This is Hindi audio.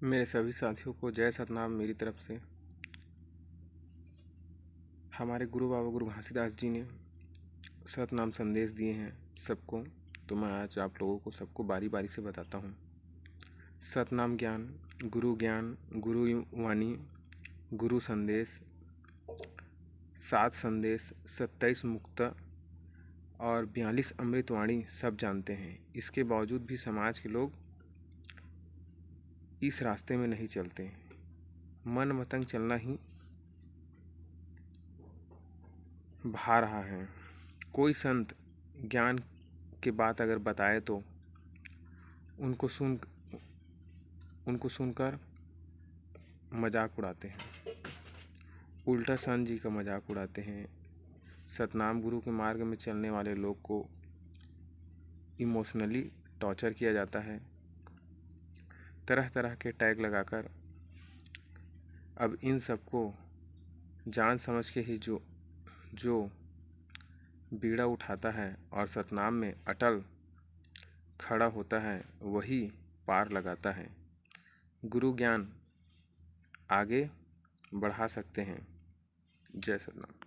मेरे सभी साथियों को जय सतनाम मेरी तरफ से। हमारे गुरु बाबा गुरु घासीदास जी ने सतनाम संदेश दिए हैं सबको, तो मैं आज आप लोगों को सबको बारी बारी से बताता हूँ। सतनाम ज्ञान, गुरु वाणी, गुरु संदेश, 7 संदेश, 27 मुक्त और 42 अमृतवाणी सब जानते हैं। इसके बावजूद भी समाज के लोग इस रास्ते में नहीं चलते। मन मतंग चलना ही भा रहा है। कोई संत ज्ञान के बात अगर बताए तो उनको सुनकर मजाक उड़ाते हैं, उल्टा संत जी का मजाक उड़ाते हैं। सतनाम गुरु के मार्ग में चलने वाले लोग को इमोशनली टॉर्चर किया जाता है, तरह तरह के टैग लगाकर। अब इन सबको जान समझ के ही जो बीड़ा उठाता है और सतनाम में अटल खड़ा होता है वही पार लगाता है। गुरु ज्ञान आगे बढ़ा सकते हैं। जय सतनाम।